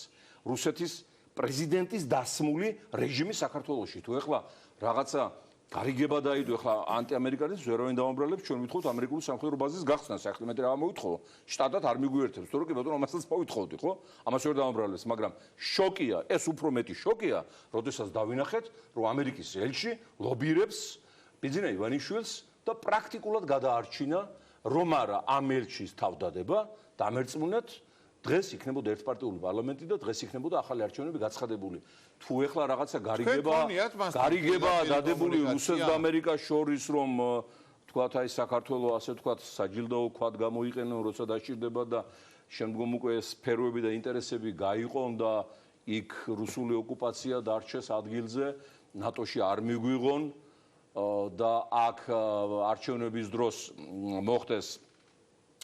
რუსეთის პრეზიდენტის დასმული რეჟიმი საქართველოში. თუ ეხლა რაღაცა გარიგება დაიდო, ეხლა ანტიამერიკანიზმს ვერავინ დაამბრალებს, ჩვენ ვითხოვთ ამერიკული სამხედრო ბაზის გახსნას. ახლა მე რა მოვითხოვო? შტატად არ მიგვიერთებს, თორე კი ბატონო, ამასაც მოვითხოვდი, ხო? ამას ვერ დაამბრალებს, მაგრამ შოკია, ეს უფრო მეტი შოკია, როდესაც დავინახეთ, რომ ამერიკის ელჩი ლობირებს ბიძინა ივანიშვილს და პრაქტიკულად გადაარჩინა რომ არა ამ ელჩის თავდადება და ამერწმუნეთ დღეს იქნებოდა ერთპარტიული პარლამენტი და დღეს იქნებოდა ახალი არჩევნები გაცხადებული. თუ ეხლა რაღაცა გარიგება დადებული რუსეთს და ამერიკას შორის რომ თქვათ აი საქართველოს ასე თქვათ საჯილდოო ქვად გამოიყენონ როცა დაჭირდება და შემდგომ უკვე სფეროები და ინტერესები გაიყონ და იქ რუსული ოკუპაცია დარჩეს ადგილზე ნატოში არ მიგვიღონ და აქ არჩევნების დროს მოხდეს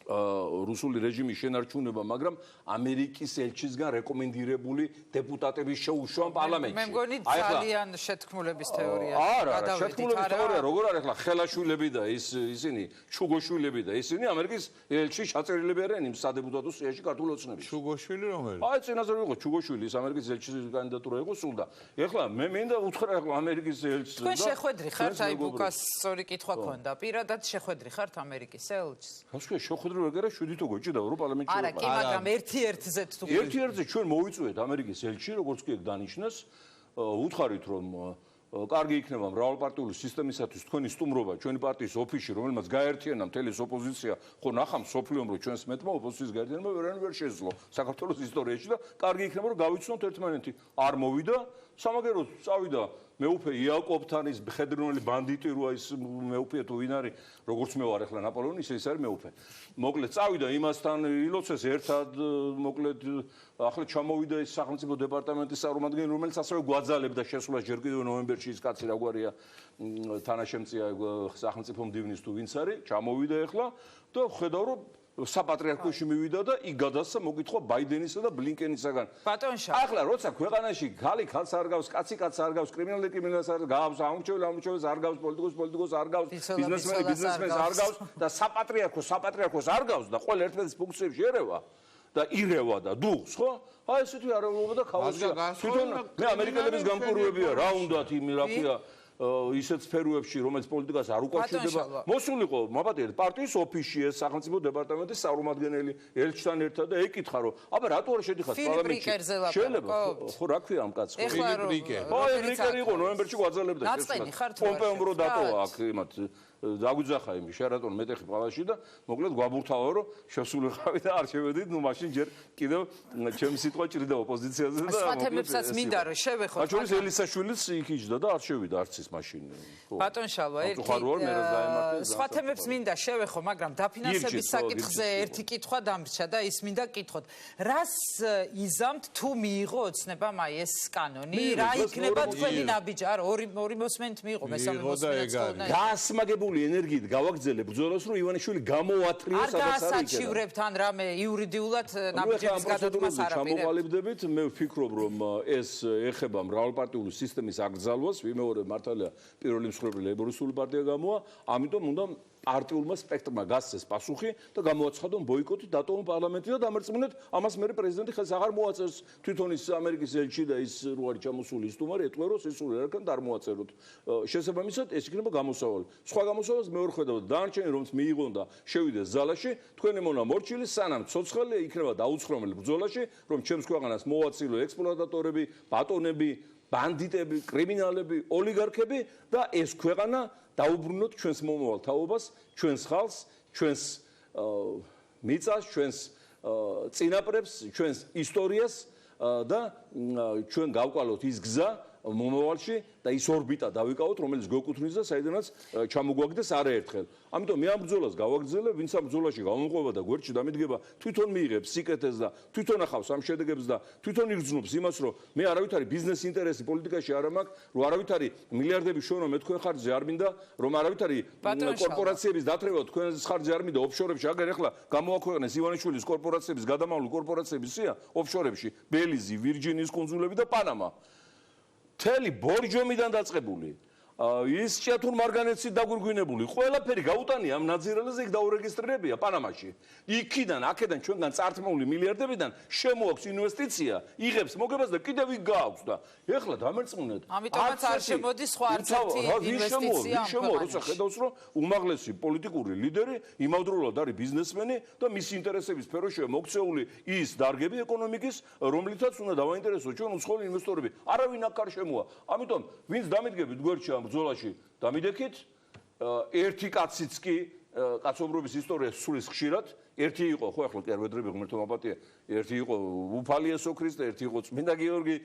რუსული რეჟიმის შენარჩუნება, მაგრამ ამერიკის ელჩისგან რეკომენდირებული დეპუტატების შეუშვა პარლამენტში. მე მგონი ძალიან შეთქმულების თეორია. არა, შეთქმულების თეორია როგორ არის ახლა ხელაშვილები და ისინი, ჩუგოშვილები და ისინი ამერიკის ელჩის ჩაწერილები არიან იმ სადეპუტატო სიაში ქართულ ოცნებში. ჩუგოშვილი რომელი? აი წინაზე იყო ჩუგოშვილი, ის ამერიკის ელჩის კანდიდატურა იყო სულ და ეხლა მე მინდა უთხრა ახლა ამერიკის ელჩს და თქვენ შეხვედრი ხართ აი ბუკას სწორი კითხვა ქონდა. პირადად შეხვედრი ხართ ამერიკის ელჩს? გასვია შეხვედრი ვეგერა 7-თო გოჭიდა რომ პარლამენტში არა კი მაგრამ ერთ-ერთზე თუ ერთ-ერთზე ჩვენ მოვიწვევთ ამერიკის ელჩი როგორც კი დანიშნეს უთხარით რომ კარგი იქნება მრავალპარტიული სისტემისათვის თქვენი სტუმრობა ჩვენი პარტიის ოფისში რომელმაც გაერთიანა მთელი ოპოზიცია ხო ნახა მსოფლიომ რომ ჩვენს მეტმა ოპოზიციის გაერთიანება ვერანი ვერ შეძლო საქართველოს ისტორიაში და კარგი იქნება რომ გავიცნოთ ერთმანეთი არ მოვიდა სამაგეროდ წავიდა მეუფე იაკობთან ის მხედრული ბანდიტი როა ის მეუფე თუ ვინ არის როგორც მე ვარ ახლა ნაპოლეონი ის არის მეუფე მოკლედ წავიდა იმასთან ილოცეს ერთად მოკლედ ახლა ჩამოვიდა ის სახელმწიფო დეპარტამენტის წარმომადგენელი რომელიც ასევე გვაძალებდა შესვლას ჯერ კიდევ ნოემბერში ის კაცი რაგვარია თანაშემწია სახელმწიფო მდივნის თუ ვინც არის ჩამოვიდა ახლა და ხედავ რომ საპატრიარქოში მივიდა და იქ გადასცა მოკითხვა ბაიდენისა და ბლინკენისაგან. ახლა როცა ქვეყანაში ხალი ხალს არ გავს, კაცი კაცს არ გავს, კრიმინალი კრიმინალს არ გავს, ამორჩეულს არ გავს, პოლიტიკოს არ გავს, ბიზნესმენს არ გავს და საპატრიარქოს არ გავს და ყველა ერთმანეთის ფუნქციებში ერევა და ირევა და დუღს, ხო? აი ესეთი არაულობა და ქაოსია. თვითონ მე ამერიკელების გამყურებია რა უნდათ იმ რა ქვია ისეთ სფეროებში, რომელიც პოლიტიკას არ უკავშირდება, მოსულიყო მაპატიეთ პარტიის ოფისში ეს სახელმწიფო დეპარტამენტის წარმომადგენელი ელჩთან ერთად და ეკითხა რომ აბა რატო არ შედიხარ პარლამენტში? შეიძლება ხო რა ქვია ამ კაცს? რიკერი იყო ნოემბერში გვაძალებდა შესვლა. პომპეომ რო დატოვა აქ იმათ დაგვიძახა იმ შერატონ მეტეხი პალატაში და მოკლედ გვაბურთავა რომ შესულიყავი და არ შევედით, ნუ მაშინ ჯერ კიდევ ჩემი სიტყვა ჭირდა ოპოზიციაზე და სხვა თემებსაც მინდა რომ შევეხოთ. მათ შორის ელისაშვილიც იქ იჯდა და არ შევიდა არც ის მაშინ. ბატონ შალვა, სხვა თემებს მინდა შევეხო, მაგრამ დაფინანსების საკითხზე ერთი კითხვა დამრჩა და ის მინდა კითხოთ. რას იზამთ თუ მიიღო ოცნებამ აი ეს კანონი? რა იქნება თქვენი ნაბიჯი? არა, ორი მოსმენით მიიღო, მესამე მოსმენით ხოლმე. გასმაგებული ენერგიით გავაგრძელებ ბრძოლას რომ ივანიშვილი გამოათრიოს სადაც არის. არ გაასაჩივრებთ ან რამე იურიდიულად ნაბიჯების გადადგმას არ აპირებთ. ჩამოყალიბდებით, მე ვფიქრობ რომ ეს ეხება მრავალპარტიული სისტემის აკრძალვას, ვიმეორებ მართალია პირველი მსხვერპლი ლეიბორისტული პარტია გამოა, ამიტომ უნდა პარტიულმა სპექტრმა გასცეს პასუხი და გამოაცხადონ ბოიკოტი დატოვონ პარლამენტი და დამერწმუნეთ ამას მე პრეზიდენტი ხელს აღარ მოაწერს თვითონ ის ამერიკის ელჩი და ის რო არის ჩამოსული სტუმარი ეტყვეროს ეს სულ ერგან და არ მოაწეროთ შესაბამისად ეს იქნება გამოსავალი სხვა გამოსავალს მე ვერ ხედავ დანარჩენი რომც მიიღონ და შევიდეს ზალაში თქვენი მონა მორჩილი სანამ ცოცხალი იქნება დაუცხრომელი ბრძოლაში რომ ჩემს ქვეყანას მოაწილო ექსპლუატატორები ბატონები ბანდიტები კრიმინალები ოლიგარქები და ეს ქვეყანა დაუბრუნოთ ჩვენს მომავალ თაობას, ჩვენს ხალხს, ჩვენს მიწას, ჩვენს წინაპრებს, ჩვენს ისტორიას და ჩვენ გავყალოთ ის გზა მომავალში და ის ორბიტა დავიკავოთ, რომელიც გვეკუთვნის და საიდანაც ჩამოგვაგდეს არაერთხელ. ამიტომ მე ამ ბრძოლას გავაგრძელებ, ვინც ამ ბრძოლაში გამომყვება და გვერდში დამიდგება, თვითონ მიიღებს სიკეთეს და თვითონ ახავს ამ შედეგებს და თვითონ იგრძნობს იმას, რომ მე არავითარი ბიზნეს ინტერესი პოლიტიკაში არ მაქვს, რომ არავითარი მილიარდები შოვნა მე თქვენ ხარჯზე არ მინდა, რომ არავითარი კორპორაციების დათრევა თქვენ ხარჯზე არ მინდა ოფშორებში, აგერ ახლა გამოაქვეყნეს ივანიშვილის კორპორაციების გადამავლი კორპორაციების სია ოფშორებში, ბელიზი, ვირჯინიის კუნძულები და პანამა. მთელი ბორჯომიდან დაწყებული ის ჭიათურ მარგანეცი დაგვირგვინებული ყველაფერი გაუტანია ამ ნაძირალეზე იქ დაურეგისტრირებია პანამაში იქიდან აქედან ჩვენგან წართმეული მილიარდებიდან შემოაქვს ინვესტიცია იღებს მოგებას და კიდევ იქ გააქვს და ეხლა დამერწმუნეთ ამიტომაც არ შემოდის სხვა არც ერთი ინვესტიცია ამ შემო როცა ხედავს რომ უმაღლესი პოლიტიკური ლიდერი იმავდროულად არის ბიზნესმენი და მის ინტერესების სფეროშია მოქცეული ის დარგები ეკონომიკის რომლითაც უნდა დავაინტერესოთ ჩვენ უცხოელი ინვესტორები არავინ აქ არ შემოა ამიტომ ვინც დამიდგებით გვერდში ბრძოლაში დამიდექით ერთი კაციც კი კაცობრიობის ისტორია სულის ხშირად ერთი იყო ხო ახლა კერვედრები ღმერთო მაპატია ერთი იყო უფალი იესო ქრისტე ერთი იყო წმინდა გიორგი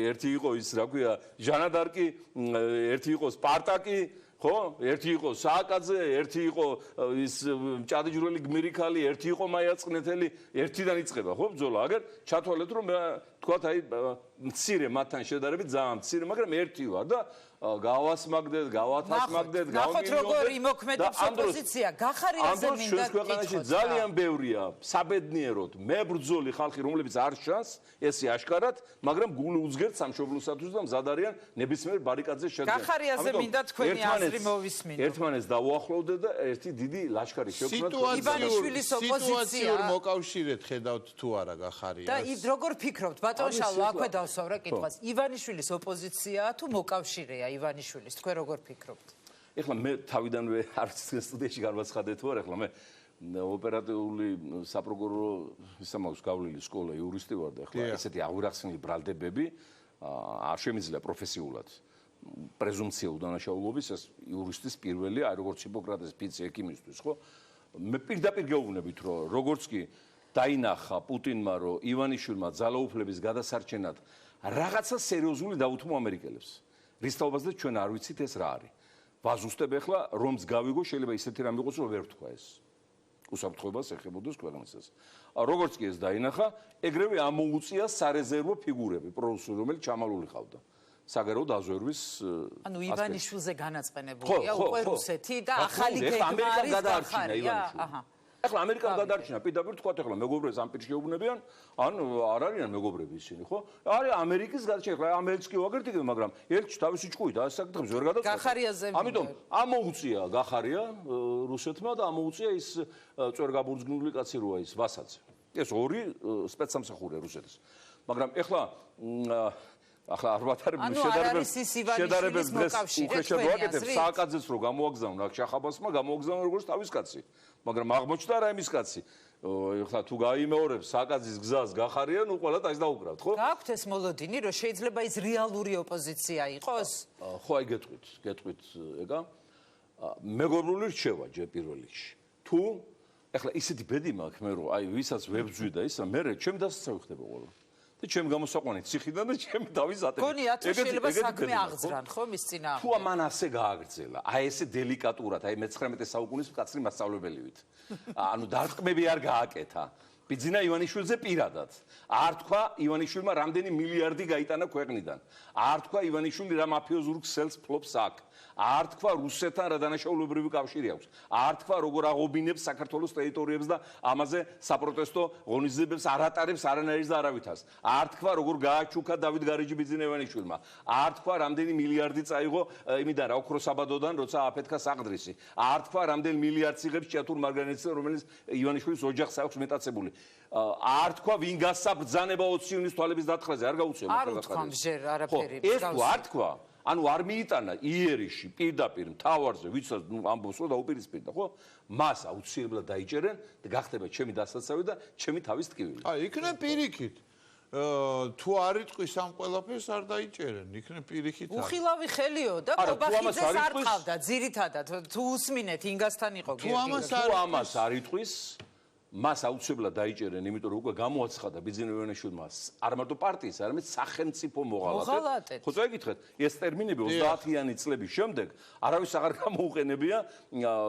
ერთი იყო ის რა ქვია ჟანა დარკი ერთი იყო სპარტაკი ხო ერთი იყო სააკაძე ერთი იყო ის ჭადიჯვრელი გმირიქალი ერთი იყო მაიაწყნეთელი ერთიდან იწყება ხო ბრძოლა აგერ ჩათვალეთ რომ თქვათ აი მცირე მათთან შედარებით ძალიან მცირე მაგრამ ერთი ვარ და გავასმაგდეთ, გავათასმაგდეთ, ნახოთ როგორ იმოქმედებს ოპოზიცია, გახარიაზე მინდა კითხოთ. ძალიან ბევრია საბედნიეროდ მებრძოლი ხალხი, რომლებიც არ შანს, ესე აშკარად, მაგრამ გული უძგერთ სამშობლოსათვის და მზად არიან ნებისმიერ ბარიკადზე შედგენა. გახარიაზე მინდა თქვენი აზრი მოვისმინო. ერთმანეთს დავუახლოვდეთ და ერთი დიდი ლაშქარი შევქმნათ. ივანიშვილის ოპოზიცია მოკავშირეთ ხედავთ თუ არა გახარიას. და როგორ ფიქრობთ, ბატონ შალვა, აქვე დავსვავრე კითხვას. ივანიშვილის ოპოზიცია თუ მოკავშირეა? ივანიშვილის თქვენ როგორ ფიქრობთ? ეხლა მე თავიდანვე არც სტუდიაში განვაცხადეთ ვარ, ეხლა მე ოპერატიული საპროკურორო ისამაქვს გავლილი სკოლა იურისტი ვარ და ეხლა ესეთი აღურახსნილი ბრალდებები არ შემიძლია პროფესიულად პრეზუმცია უდანაშაულობის ეს იურისტის პირველი აი როგორც ჰიპოკრატეს ფიცი ექიმისთვის ხო მე პირდაპირ გეუბნებით რომ როგორც კი დაინახა პუტინმა რომ ივანიშვილმა ძალაუფლების გადასარჩენად რაღაცა სერიოზული დაუთმო ამერიკელებს რის თაობაზე ჩვენ არ ვიცით ეს რა არის. ვაზუსტებ ახლა რომს გავიგო შეიძლება ისეთი რამ იყოს რომ ვერ თქვა ეს. უსაფრთხოებას ეხებოდეს ქვეყნისას. როგორც კი ეს დაინახა, ეგრევე ამოუწია სარეზერვო ფიგურები პრორუსული რომელიც ჩამალული ყავდა. საგარეო დაზვერვის ანუ ივანიშვილზე განაწყენებულია უკვე რუსეთი და ახალი გეგმა არის გახარია. აჰა. ახლა ამერიკამ გადარჩინა პირდაპირ თქვა ახლა მეგობრებს ამ პირში შეუბნებიან ან არ არიან მეგობრები ისინი ხო არის ამერიკის გადარჩენა ახლა ამერიკს კი ვაგერთ იგივე მაგრამ ერთში თავისი ჭკუი და ამ საკითხებს ვერ გადაწყვეტს ამიტომ ამოუწია გახარია რუსეთმა და ამოუწია ის წვერგაბურძგნული კაცი როა ის ვასაძე ეს ორი სპეცსამსახურია რუსეთის მაგრამ ახლა ახლა არ ვათარებ შედარებებს უხეშად ვაკეთებ სააკაძეს რო გამოაგზავნა შახაბასმა გამოაგზავნა როგორც თავის კაცი მაგრამ აღმოჩნდა რა იმის კაცი ახლა თუ გაიმეორებს სააკაძის გზას გახარია ნუ ყველა ტაის დაუკრავთ ხო გაქვთ ეს მოლოდინი რომ შეიძლება ის რეალური ოპოზიცია იყოს ხო აი გეტყვით ეგა მეგობრული რჩევა ჯერ პირველ რიგში თუ ახლა ისეთი ბედი მაქვს მე რომ აი ვისაც ვებძვი და ისა მე ჩემ დასაცავი ხდება ყველა და ჩემ გამოსაყვანით ციხიდან და ჩემ დავის ატები. გონია თუ შეიძლება საქმე აღძრან ხო მის წინააღმდეგ. თუ ამან ასე გააგრძელა, აი ესე დელიკატურად, აი მე-19 საუკუნის მკაცრი მასწავლებელივით. ანუ დარტყმები არ გააკეთა. ბიძინა ივანიშვილზე პირადად. არ თქვა ივანიშვილმა რამდენი მილიარდი გაიტანა ქვეყნიდან. არ თქვა ივანიშვილი რა მაფიოზურ ქსელს ფლობს აქ. არ თქვა რუსეთთან რა დანაშაულებრივი კავშირი აქვს. არ თქვა როგორ აღობინებს საქართველოს ტერიტორიებს და ამაზე საპროტესტო ღონისძიებებს არ ატარებს არანაირს და არავითას. არ თქვა როგორ გააჩუქა დავით გარეჯი ბიძინა ივანიშვილმა. არ თქვა რამდენი მილიარდი წაიღო იმიდან რა ოქროსაბადოდან როცა აფეთქა საყდრისი. არ თქვა რამდენი მილიარდს იღებს ჭიათურ მარგანეცზე რომელიც ივანიშვილის ოჯახს აქვს მეტაცებული. არ თქვა ვინ გასაბრძანება 20 იუნის თვალების დათხრაზე არ გაუწია არ თქვა ჯერ არაფერი ეს თუ არ თქვა ანუ არ მიიტანა იერიში პირდაპირ მთავარზე ვისაც ამბობს რომ დაუპირისპირდა ხო მას აუცილებლად დაიჭერენ და გახდება ჩემი დასაცავი და ჩემი თავის ტკივილი აი იქნებ პირიქით თუ არ იტყვის ამ ყველაფერს არ დაიჭერენ იქნებ პირიქით უხილავი ხელიო და ყობახიძეს არ ყავდა ძირითადად თუ უსმინეთ ინგასთან იყო თუ ამას არ იტყვის მას აუცილებლად დაიჭერენ, იმიტომ რომ უკვე გამოაცხადა ბიძინა ივანიშვილმა არ მარტო პარტიის, არამედ სახელმწიფო მოღალატედ. ხო წაიკითხეთ, ეს ტერმინები 30-იანი წლების შემდეგ არავის აღარ გამოუყენებია,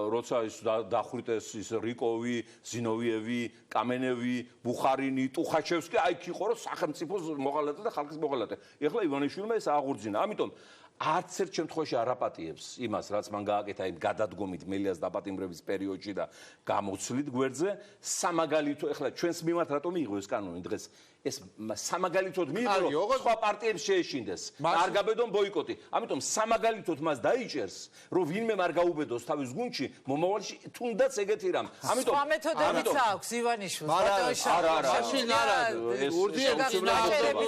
როცა ის დახვრიტეს ის რიკოვი, ზინოვიევი, კამენევი, ბუხარინი, ტუხაჩევსკი, აი კი იყო რომ სახელმწიფო მოღალატე და ხალხის მოღალატე. ეხლა ივანიშვილმა ეს აღურძინა. ამიტომ არც ერთ შემთხვევაში არ აპატიებს იმას, რაც მან გააკეთა იმ გადადგომით მელიას დაპატიმრების პერიოდში და გამოცვლით გვერდზე, სამაგალითო, ეხლა ჩვენს მიმართ რატომ მიიღო ეს კანონი დღეს? ეს სამაგალითოდ მიიღო, რომ სხვა პარტიებს შეეშინდეს. არ გაბედონ ბოიკოტი. ამიტომ სამაგალითოდ მას დაიჭერს, რომ ვინმე არ გაუბედოს თავის გუნდში, მომავალში თუნდაც ეგეთი რამ. ამიტომ სხვა მეთოდებიც აქვს ივანიშვილს. არა. მაშინ არა. ეს ურდიების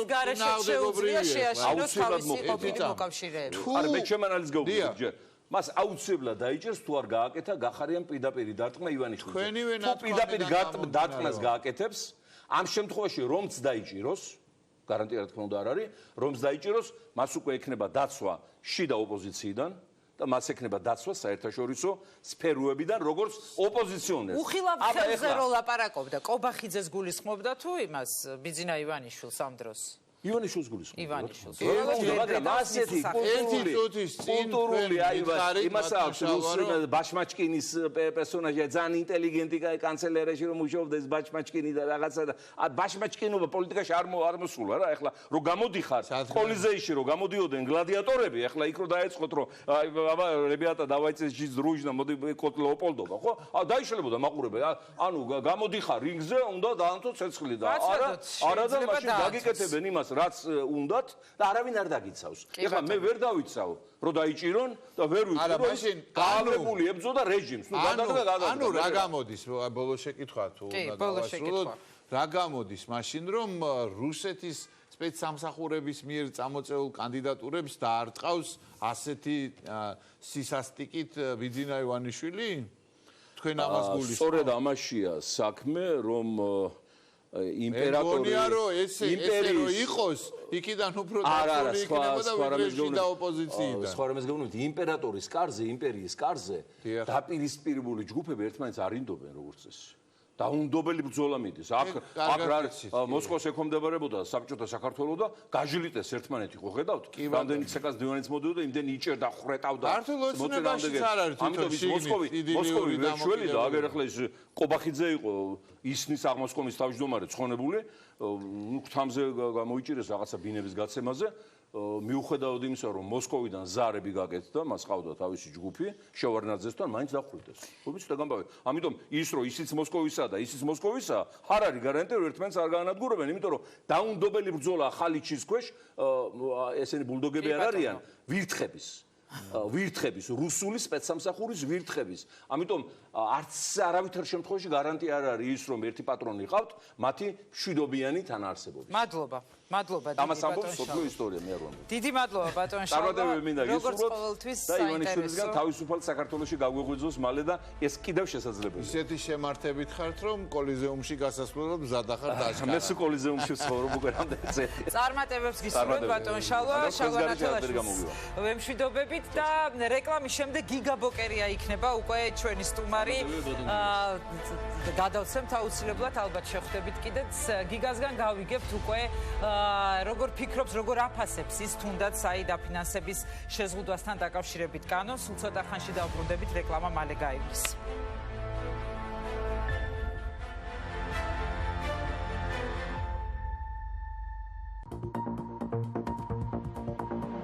გარეშე შეუძლია შეაშინოს თავისი ყოფილი მოკავშირეები. არა, მე ჩემ ანალიზს გავუგებ ჯერ. მას აუცილებლად დაიჭერს თუ არ გააკეთა გახარიან პირდაპირ დარტყმა ივანიშვილს. თუ პირდაპირ დარტყმას გააკეთებს ამ შემთხვევაში რომც დაიჭიროს, გარანტია რა თქმა უნდა არ არის, რომც დაიჭიროს, მას უკვე ექნება დაცვა შიდა ოპოზიციიდან, და მას ექნება დაცვა საერთაშორისო სფეროებიდან, როგორც ოპოზიციონერს. უხილავ ხელზე რო ლაპარაკობდა, კობახიძეს გულისხმობდა თუ იმას ბიძინა ივანიშვილს ამ დროს? ივანიშვილს გულისხმობდა. ივანიშვილს. მაგრამ ასეთი კულტურული იმას აქვს ბაშმაჩკინის პერსონაჟი, ძალიან ინტელიგენტი კანცელერიაში რომ მუშაობდა ეს ბაშმაჩკინი და რაღაცა და ბაშმაჩკინობა პოლიტიკაში არ მოსულა რა, ეხლა რო გამოდიხარ კოლიზეიში რო გამოდიოდნენ გლადიატორები, ეხლა იქ რო დაეწყოთ რომ აბა რებიატა დავაიწეს ჯის დრუჟნა მოდი კოტლეოპოლდობა, ხო? დაიშლებოდა მაყურებელი. ანუ გამოდიხარ რინგზე, უნდა დაანთო ცეცხლი და არა და მაშინ დაგიკეთებენ იმას რაც უნდათ და არავინ არ დაგიცავს. ეხლა მე ვერ დავიცავ, რომ დაიჭირონ და ვერ ვიყო, რომ გაალებული ებრძოდა რეჟიმს. ნუ გადაგდა. ანუ რა გამოდის, ბოლოს შეკითხვა თუ უნდა დავასრულოთ, რა გამოდის მაშინ, რომ რუსეთის სპეცსამსახურების მიერ წამოწეულ კანდიდატურებს დაარტყავს ასეთი სისასტიკით ბიძინა ივანიშვილი? თქვენ ამას გულისხმობთ? სწორედ ამაშია საქმე, რომ იმპერატორი იმპერია იყოს იქიდან უფრო დაცული იქნებოდა ვიდრე და ოპოზიციიდან. სხვა რამეს გეუბნებით, იმპერატორის კარზე, იმპერიის კარზე დაპირისპირებული ჯგუფები ერთმანეთს არ ინდობენ როგორც წესი. დაუნდობელი ბრძოლა მიდის. აქ მოსკოვს ეკომდებარებოდა საბჭოთა საქართველოს და გაჟლიტეს ერთმანეთი, ხო ხედავთ? რამდენი ცეკას დივანიც მოდიოდა, იმდენი იჭერდა, ხრეტავდა. მოცემებაშიც არ არის თვითონ მოსკოვი ვერშველი და აგერ ახლა ის კობახიძე იყო ისნის აღმოსკომის თავმჯდომარე ცხონებული, ნუ ღვთამზე გამოიჭირეს რაღაცა ბინების გაცემაზე. მიუხედავად იმისა, რომ მოსკოვიდან ზარები გაკეთდა, მას ყავდა თავისი ჯგუფი, შევარნაძესთან მაინც დახვრიტეს. ვიცით და გამბავე. ამიტომ ის რომ ისიც მოსკოვისა და ისიც მოსკოვისა, არ არის გარანტია, რომ ერთმანეთს არ გაანადგურებენ, იმიტომ რომ დაუნდობელი ბრძოლა ხალიჩის ქვეშ, ესენი ბულდოგები არ არიან, ვირთხების, რუსული სპეცსამსახურის ვირთხების. ამიტომ არც არავითარ შემთხვევაში გარანტია არ არის ის, რომ ერთი პატრონი ყავთ, მათი მშვიდობიანი თანაარსებობის. მადლობა. მადლობა დიდი ამას ამბობს სოფლიო ისტორია მე არ ვამბობ. დიდი მადლობა ბატონ შალვა. როგორც ყოველთვის ივანიშვილისგან თავისუფალ საქართველოში გაგვეღვიძოს მალე და ეს კიდევ შესაძლებელია. ისეთი შემართებით ხართ, რომ კოლიზეუმში გასასვლელად მზად ახარ დააშკარა. მე კოლიზეუმში ვცხოვრობ უკვე რამდენი წელი. წარმატებებს გისურვებთ ბატონ შალვა, შალვა ნათელაშვილის ვემშვიდობებით და რეკლამის შემდეგ გიგა ბოკერია იქნება უკვე ჩვენი სტუმარი. გადავცემთ აუცილებლად, ალბათ შეხვდებით კიდეც. გიგასგან გავიგებთ უკვე როგორ ფიქრობს, როგორ აფასებს ის თუნდაც დაფინანსების შეზღუდვასთან დაკავშირებით კანონს. სულ ცოტა ხანში დავბრუნდებით, რეკლამა მალე გაივლის.